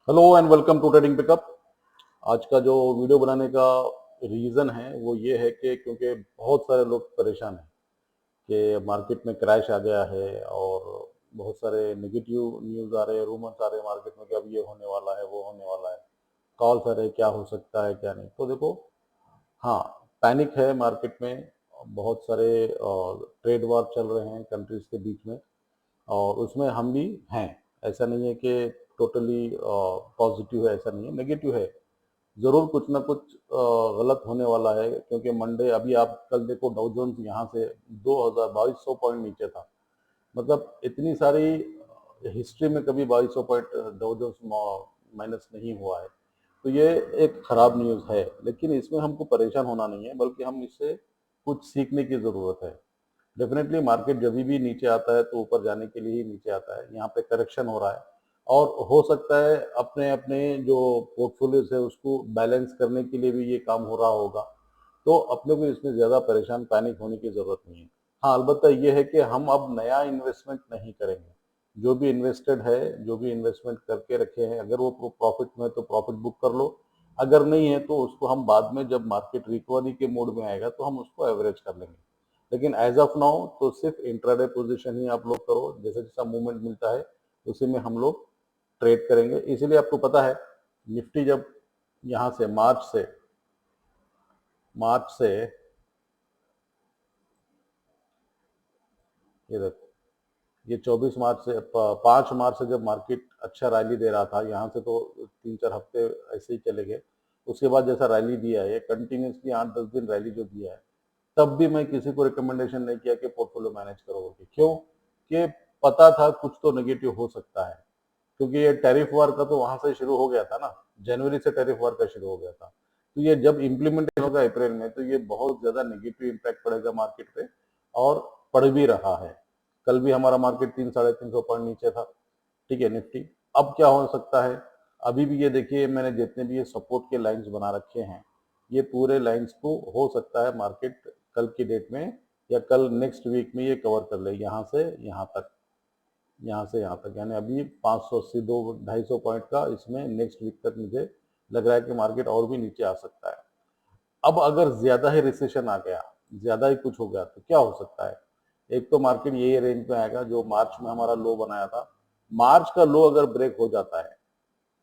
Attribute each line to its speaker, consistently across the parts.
Speaker 1: Hello and welcome to trading pickup. आज का जो वीडियो बनाने का रीज़न है वो ये है कि क्योंकि बहुत सारे लोग परेशान हैं कि मार्केट में क्रैश आ गया है और बहुत सारे नेगेटिव न्यूज़ आ रहे हैं, रूमर्स आ रहे हैं मार्केट में कि अब ये होने वाला है, वो होने वाला है, कॉल्स आ रहे हैं क्या हो सकता है क्या नहीं। तो देखो, हाँ, पैनिक है मार्केट में। बहुत सारे ट्रेड वार चल रहे हैं कंट्रीज के बीच में और उसमें हम भी हैं। ऐसा नहीं है कि टोटली पॉजिटिव है, ऐसा नहीं है, नेगेटिव है। ज़रूर कुछ ना कुछ गलत होने वाला है क्योंकि मंडे अभी आप कल देखो, डाउ जोन्स यहाँ से 2200 पॉइंट नीचे था। मतलब इतनी सारी हिस्ट्री में कभी 2200 पॉइंट डाउ जोन्स माइनस नहीं हुआ है। तो ये एक खराब न्यूज़ है, लेकिन इसमें हमको परेशान होना नहीं है, बल्कि हम इससे कुछ सीखने की ज़रूरत है। डेफिनेटली मार्केट जब भी नीचे आता है तो ऊपर जाने के लिए ही नीचे आता है। यहाँ पे करेक्शन हो रहा है और हो सकता है अपने अपने जो पोर्टफोलियोज है उसको बैलेंस करने के लिए भी ये काम हो रहा होगा। तो अपने को इसमें ज़्यादा परेशान पैनिक होने की ज़रूरत नहीं है। हाँ, अलबत्ता ये है कि हम अब नया इन्वेस्टमेंट नहीं करेंगे। जो भी इन्वेस्टेड है, जो भी इन्वेस्टमेंट करके रखे हैं, अगर वो प्रॉफिट में है तो प्रॉफिट बुक कर लो, अगर नहीं है तो उसको हम बाद में जब मार्केट रिकवरी के मोड में आएगा तो हम उसको एवरेज कर लेंगे। लेकिन एज ऑफ नाउ तो सिर्फ इंट्राडे पोजीशन ही आप लोग करो, जैसा जैसा मूवमेंट मिलता है उसी में हम लोग ट्रेड करेंगे। इसीलिए आपको पता है, निफ्टी जब यहाँ से मार्च से ये देखो, ये 24 मार्च से 5 मार्च से जब मार्केट अच्छा रैली दे रहा था, यहाँ से तो 3-4 हफ्ते ऐसे ही चले गए। उसके बाद जैसा रैली दिया है, कंटिन्यूसली 8-10 दिन रैली जो दिया है, तब भी मैं किसी को रिकमेंडेशन नहीं किया कि पोर्टफोलियो मैनेज करो। क्यों? कि पता था कुछ तो नेगेटिव हो सकता है, क्योंकि ये टैरिफ वार का तो वहां से शुरू हो गया था ना। जनवरी से टैरिफ वार का शुरू हो गया था। तो ये जब इम्प्लीमेंटेशन होगा अप्रैल में तो ये बहुत ज्यादा नेगेटिव इम्पैक्ट पड़ेगा मार्केट पे, और पड़ भी रहा है। कल भी हमारा मार्केट 300-350 पॉइंट नीचे था, ठीक है, निफ्टी। अब क्या हो सकता है? अभी भी ये देखिए, मैंने जितने भी ये सपोर्ट के लाइंस बना रखे हैं, ये पूरे लाइंस को हो सकता है मार्केट कल की डेट में या कल नेक्स्ट वीक में ये कवर कर ले, यहाँ से यहाँ तक, यहाँ से यहाँ तक। यानी अभी 580 200-250 पॉइंट का इसमें नेक्स्ट वीक तक मुझे लग रहा है कि मार्केट और भी नीचे आ सकता है। अब अगर ज्यादा ही रिसेशन आ गया, ज्यादा ही कुछ हो गया, तो क्या हो सकता है? एक तो मार्केट यही रेंज में आएगा जो मार्च में हमारा लो बनाया था। मार्च का लो अगर ब्रेक हो जाता है,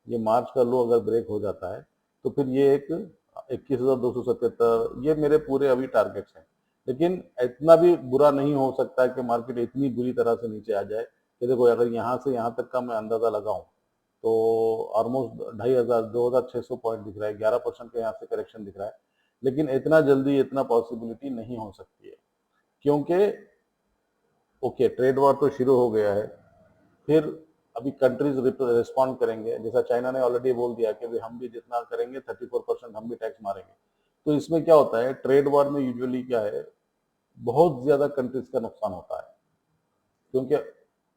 Speaker 1: ये मार्च का लो अगर ब्रेक हो जाता है, तो फिर ये एक 21,277, ये मेरे पूरे अभी टारगेट्स हैं। लेकिन इतना भी बुरा नहीं हो सकता है कि मार्केट इतनी बुरी तरह से नीचे आ जाए कि देखो, अगर यहाँ से यहाँ तक का मैं अंदाजा लगाऊं तो ऑलमोस्ट 2,500 पॉइंट दिख रहा है, 11% का यहाँ से करेक्शन दिख रहा है। लेकिन इतना जल्दी इतना पॉसिबिलिटी नहीं हो सकती है, क्योंकि ओके, ट्रेड वॉर तो शुरू हो गया है। फिर अभी कंट्रीज रिस्पॉन्ड करेंगे, जैसा चाइना ने ऑलरेडी बोल दिया कि हम भी जितना करेंगे 34% हम भी टैक्स मारेंगे। तो इसमें क्या होता है, ट्रेड वॉर में यूजुअली क्या है, बहुत ज्यादा कंट्रीज का नुकसान होता है। क्योंकि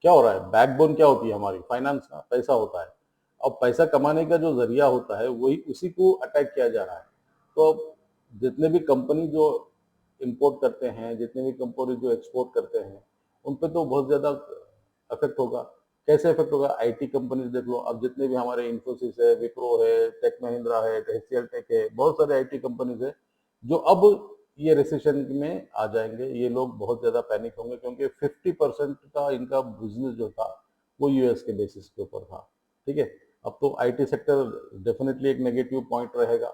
Speaker 1: क्या हो रहा है, बैकबोन क्या होती है हमारी, फाइनेंस का पैसा होता है। अब पैसा कमाने का जो जरिया होता है वही, उसी को अटैक किया जा रहा है। तो जितने भी कंपनी जो इंपोर्ट करते हैं, जितने भी कंपनी जो एक्सपोर्ट करते हैं, उन पे तो बहुत ज्यादा इफेक्ट होगा। कैसे इफेक्ट होगा? आईटी कंपनीज देख लो, अब जितने भी हमारे इन्फोसिस है, विप्रो है, टेक महिंद्रा है, एचसीएल टेक है, बहुत सारे आईटी कंपनीज है जो अब ये रिसेशन में आ जाएंगे। ये लोग बहुत ज्यादा पैनिक होंगे क्योंकि 50% का इनका बिजनेस जो था वो यूएस के बेसिस के ऊपर था, ठीक है। अब तो आईटी सेक्टर डेफिनेटली एक नेगेटिव पॉइंट रहेगा।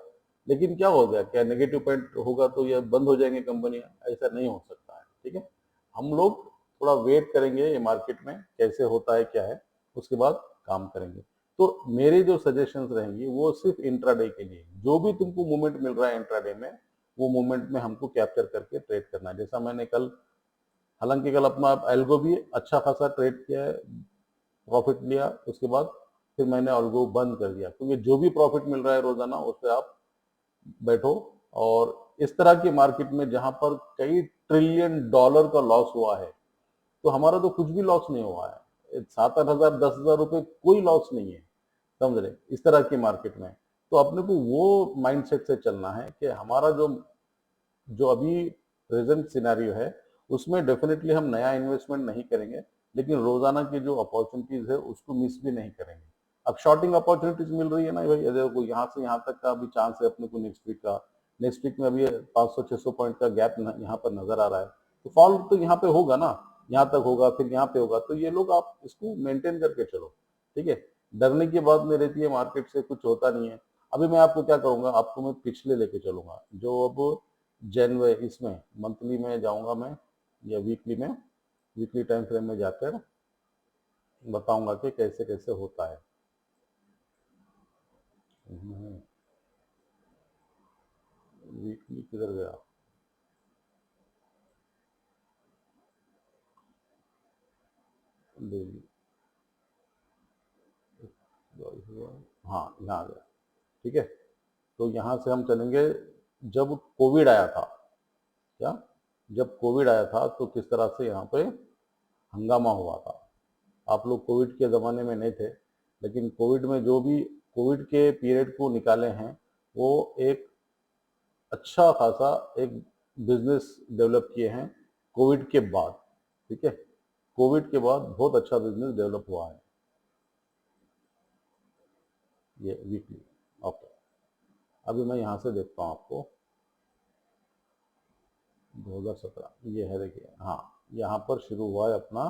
Speaker 1: लेकिन क्या हो गया, क्या नेगेटिव पॉइंट होगा तो ये बंद हो जाएंगे कंपनियां? ऐसा नहीं हो सकता है, ठीक है। हम लोग थोड़ा वेट करेंगे, ये मार्केट में कैसे होता है क्या है, उसके बाद काम करेंगे। तो मेरे जो सजेशंस रहेंगी वो सिर्फ इंट्राडे के लिए, जो भी तुमको मूवमेंट मिल रहा है इंट्राडे में, वो मूवमेंट में हमको कैप्चर करके ट्रेड करना है। जैसा मैंने कल, हालांकि कल अपना एल्गो भी अच्छा खासा ट्रेड किया है, प्रॉफिट लिया, उसके बाद फिर मैंने एल्गो बंद कर दिया, क्योंकि जो भी प्रॉफिट मिल रहा है रोजाना उस पर आप बैठो। और इस तरह की मार्केट में जहां पर कई ट्रिलियन डॉलर का लॉस हुआ है, तो हमारा तो कुछ भी लॉस नहीं हुआ है। 7-8 हजार 10 हजार रुपए कोई लॉस नहीं है, समझ रहे, इस तरह की मार्केट में। तो अपने को वो माइंडसेट से चलना है कि हमारा जो जो अभी प्रेजेंट सिनेरियो है उसमें डेफिनेटली हम नया इन्वेस्टमेंट नहीं करेंगे, लेकिन रोजाना की जो अपॉर्चुनिटीज है उसको मिस भी नहीं करेंगे। अब शॉर्टिंग अपॉर्चुनिटीज मिल रही है ना भाई, देखो यहाँ से यहाँ तक का अभी चांस है अपने को नेक्स्ट वीक में अभी 500-600 पॉइंट का गैप यहाँ पर नजर आ रहा है, तो फॉल तो यहाँ पे होगा ना, यहाँ तक होगा फिर यहाँ पे होगा, तो ये लोग आप इसको मेंटेन करके चलो, ठीक है। डरने की बात नहीं रहती है, मार्केट से कुछ होता नहीं है। अभी मैं आपको क्या करूंगा, आपको मैं पिछले लेके चलूंगा, जो अब जनवरी इसमें मंथली में जाऊंगा मैं या वीकली टाइम फ्रेम में जाकर बताऊंगा कि कैसे कैसे होता है। वीकली किधर गया, डेली, हाँ यहाँ आ गया, ठीक है। तो यहाँ से हम चलेंगे, जब कोविड आया था, क्या जब कोविड आया था तो किस तरह से यहाँ पे हंगामा हुआ था। आप लोग कोविड के ज़माने में नहीं थे, लेकिन कोविड में जो भी कोविड के पीरियड को निकाले हैं, वो एक अच्छा खासा एक बिजनेस डेवलप किए हैं कोविड के बाद, ठीक है। कोविड के बाद बहुत अच्छा बिजनेस डेवलप हुआ है ये वीकली। ओके, अभी मैं यहाँ से देखता हूँ आपको 2017 ये है, देखिए हाँ, यहाँ पर शुरू हुआ है अपना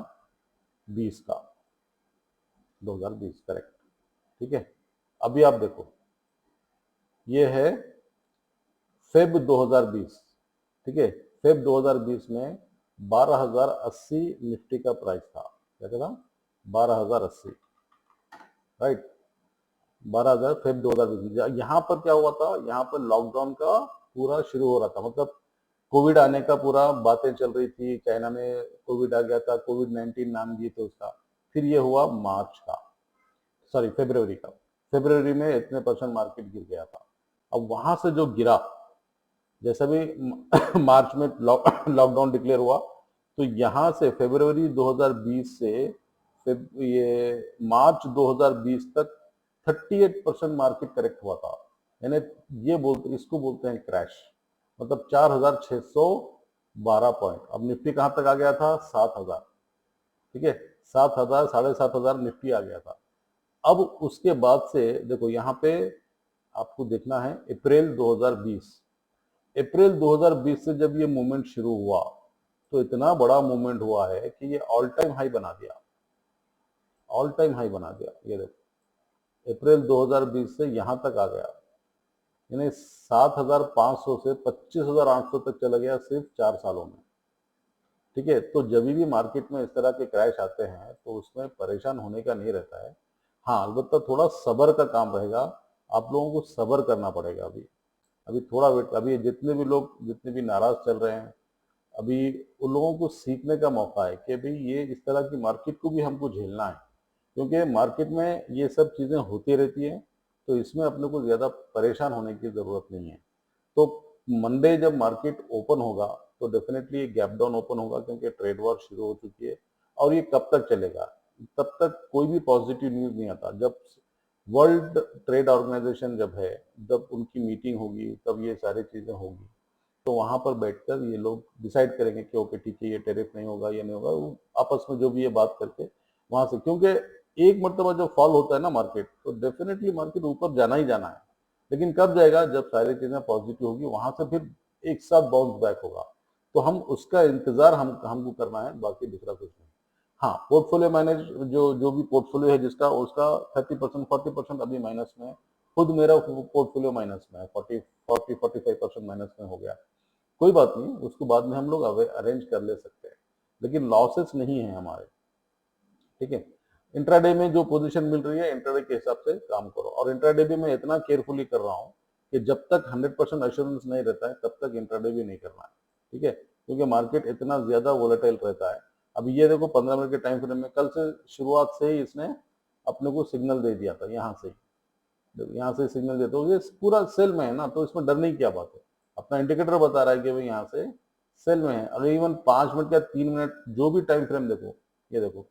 Speaker 1: 20 का, 2020 करेक्ट, ठीक है। अभी आप देखो, ये है फेब 2020, ठीक है। फेब 2020 में 12,080 निफ्टी का प्राइस था, क्या था, 12,080, राइट, 12,000 फेब 2020। यहाँ पर क्या हुआ था, यहाँ पर लॉकडाउन का पूरा शुरू हो रहा था, मतलब कोविड आने का पूरा बातें चल रही थी, चाइना में कोविड आ गया था, कोविड-19 नाम दिए थे उसका। फिर ये हुआ मार्च का, सॉरी फरवरी का, फरवरी में इतने परसेंट मार्केट गिर गया था। अब वहां से जो गिरा, जैसा भी मार्च में लॉकडाउन डिक्लेयर हुआ, तो यहाँ से फरवरी 2020 से ये मार्च 2020 तक 38% मार्केट करेक्ट हुआ था, यानी ये बोलते, इसको बोलते हैं क्रैश, मतलब 4,612 पॉइंट। अब निफ्टी कहाँ तक आ गया था, 7,000, ठीक है, 7,000, 7,500 निफ्टी आ गया था। अब उसके बाद से देखो यहाँ पे आपको देखना है अप्रैल 2020, अप्रैल 2020 से जब ये मूवमेंट शुरू हुआ, तो इतना बड़ा मूवमेंट हुआ है कि ये ऑल टाइम हाई बना दिया, ऑल टाइम हाई बना दिया। ये देखो अप्रैल 2020 से यहाँ तक आ गया, यानी 7,500 से 25,800 तक चला गया सिर्फ 4 सालों में, ठीक है। तो जब भी मार्केट में इस तरह के क्रैश आते हैं तो उसमें परेशान होने का नहीं रहता है। हाँ, अलबत्ता थोड़ा सब्र का काम रहेगा, आप लोगों को सब्र करना पड़ेगा। अभी थोड़ा वेट, अभी जितने भी लोग जितने भी नाराज चल रहे हैं, अभी उन लोगों को सीखने का मौका है कि भाई ये इस तरह की मार्केट को भी हमको झेलना है, क्योंकि मार्केट में ये सब चीज़ें होती रहती हैं, तो इसमें अपने को ज़्यादा परेशान होने की ज़रूरत नहीं है। तो मंडे जब मार्केट ओपन होगा तो डेफिनेटली गैप डाउन ओपन होगा, क्योंकि ट्रेड वॉर शुरू हो चुकी है। और ये कब तक चलेगा, तब तक कोई भी पॉजिटिव न्यूज़ नहीं आता। जब वर्ल्ड ट्रेड ऑर्गेनाइजेशन जब है, जब उनकी मीटिंग होगी, तब ये सारी चीज़ें होगी, तो वहां पर बैठकर ये लोग डिसाइड करेंगे कि ओके ठीक है, ये टेरिफ नहीं होगा, ये नहीं होगा, वो आपस में जो भी ये बात करके वहां से, क्योंकि एक मरतबा जब फॉल होता है ना मार्केट, तो डेफिनेटली मार्केट ऊपर जाना ही जाना है, लेकिन कब जाएगा, जब सारी चीजें पॉजिटिव होगी, वहां से फिर एक साथ बाउंस बैक होगा। तो हम उसका इंतजार हमको करना है, बाकी दूसरा कुछ नहीं। हाँ, पोर्टफोलियो मैनेज, जो जो भी पोर्टफोलियो है जिसका, उसका 30% 40% अभी माइनस में है। खुद मेरा पोर्टफोलियो माइनस में है, 40-45% माइनस में हो गया। कोई बात नहीं, उसको बाद में हम लोग अरेंज कर ले सकते हैं, लेकिन लॉसेस नहीं है हमारे, ठीक है। इंट्राडे में जो पोजीशन मिल रही है, इंट्राडे के हिसाब से काम करो। और इंट्राडे भी मैं इतना केयरफुली कर रहा हूँ कि जब तक 100% अश्योरेंस नहीं रहता है, तब तक इंट्राडे भी नहीं करना है, ठीक है, क्योंकि मार्केट इतना ज्यादा वोलेटाइल रहता है। अब ये देखो 15 मिनट के टाइम फ्रेम में कल से शुरुआत से ही इसने अपने को सिग्नल दे दिया था, यहाँ से यहाँ से सिग्नल देते हो, ये पूरा सेल में है ना, तो इसमें डरने की क्या बात है। अपना इंडिकेटर बता रहा है कि भाई यहाँ से सेल में है। अगर इवन 5 मिनट या 3 मिनट जो भी टाइम फ्रेम देखो, ये देखो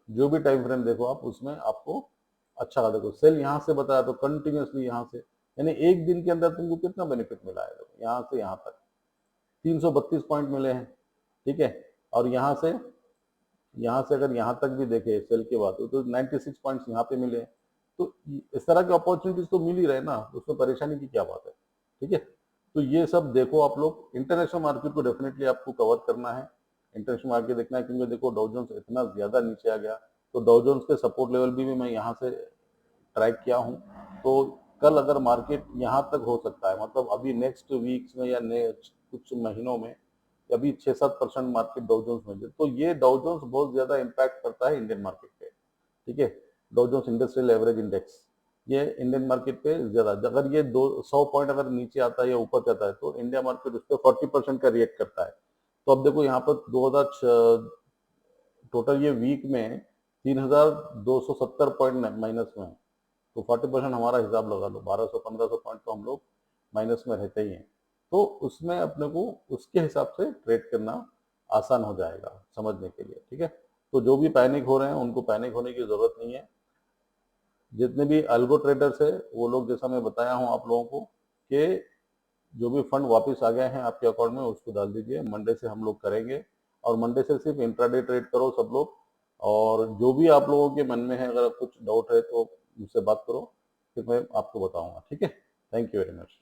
Speaker 1: जो भी टाइम फ्रेम देखो आप, उसमें आपको अच्छा खासा देखो सेल यहाँ से बताया, तो कंटिन्यूसली यहाँ से, यानी एक दिन के अंदर तुमको कितना बेनिफिट मिला है, देखो यहाँ से यहाँ तक 332 पॉइंट मिले हैं, ठीक है। और यहाँ से यहाँ से अगर यहाँ तक भी देखे सेल के बाद तो 96 पॉइंट्स यहाँ पे मिले। तो इस तरह के अपॉर्चुनिटीज तो मिल ही रहे ना, तो उसमें परेशानी की क्या बात है। ठीक है, तो ये सब देखो आप लोग। इंटरनेशनल मार्केट को डेफिनेटली आपको कवर करना है, इंटरनेशनल मार्केट देखना है, क्योंकि देखो डाउ जोन्स इतना ज्यादा नीचे आ गया, तो डाउ जोन्स के सपोर्ट लेवल भी मैं यहाँ से ट्रैक किया हूँ। तो कल अगर मार्केट यहाँ तक हो सकता है, मतलब अभी नेक्स्ट वीक्स में या नेक्स्ट कुछ महीनों में अभी 6-7% मार्केट डाउ जोन्स में, तो ये डाउ जोन्स बहुत ज्यादा इम्पैक्ट करता है इंडियन मार्केट पे। ठीक है, Dow Jones industrial average index ये इंडियन मार्केट पे ज्यादा, अगर ये 200 पॉइंट अगर नीचे आता है या ऊपर जाता है तो इंडिया मार्केट उस पर 40% का रिएक्ट करता है। तो अब देखो यहाँ पर 2000 टोटल ये वीक में 3270 पॉइंट माइनस में है, तो 40% हमारा हिसाब लगा लो, 1200-1500 पॉइंट तो हम लोग माइनस में रहते ही हैं। तो उसमें अपने को उसके हिसाब से ट्रेड करना आसान हो जाएगा समझने के लिए। ठीक है, तो जो भी पैनिक हो रहे हैं उनको पैनिक होने की जरूरत नहीं है। जितने भी अल्गो ट्रेडर्स है वो लोग, जैसा मैं बताया हूँ आप लोगों को, कि जो भी फंड वापस आ गए हैं आपके अकाउंट में उसको डाल दीजिए, मंडे से हम लोग करेंगे। और मंडे से सिर्फ इंट्राडे ट्रेड करो सब लोग। और जो भी आप लोगों के मन में है, अगर कुछ डाउट है तो मुझसे बात करो, फिर मैं आपको बताऊंगा। ठीक है, थैंक यू वेरी मच।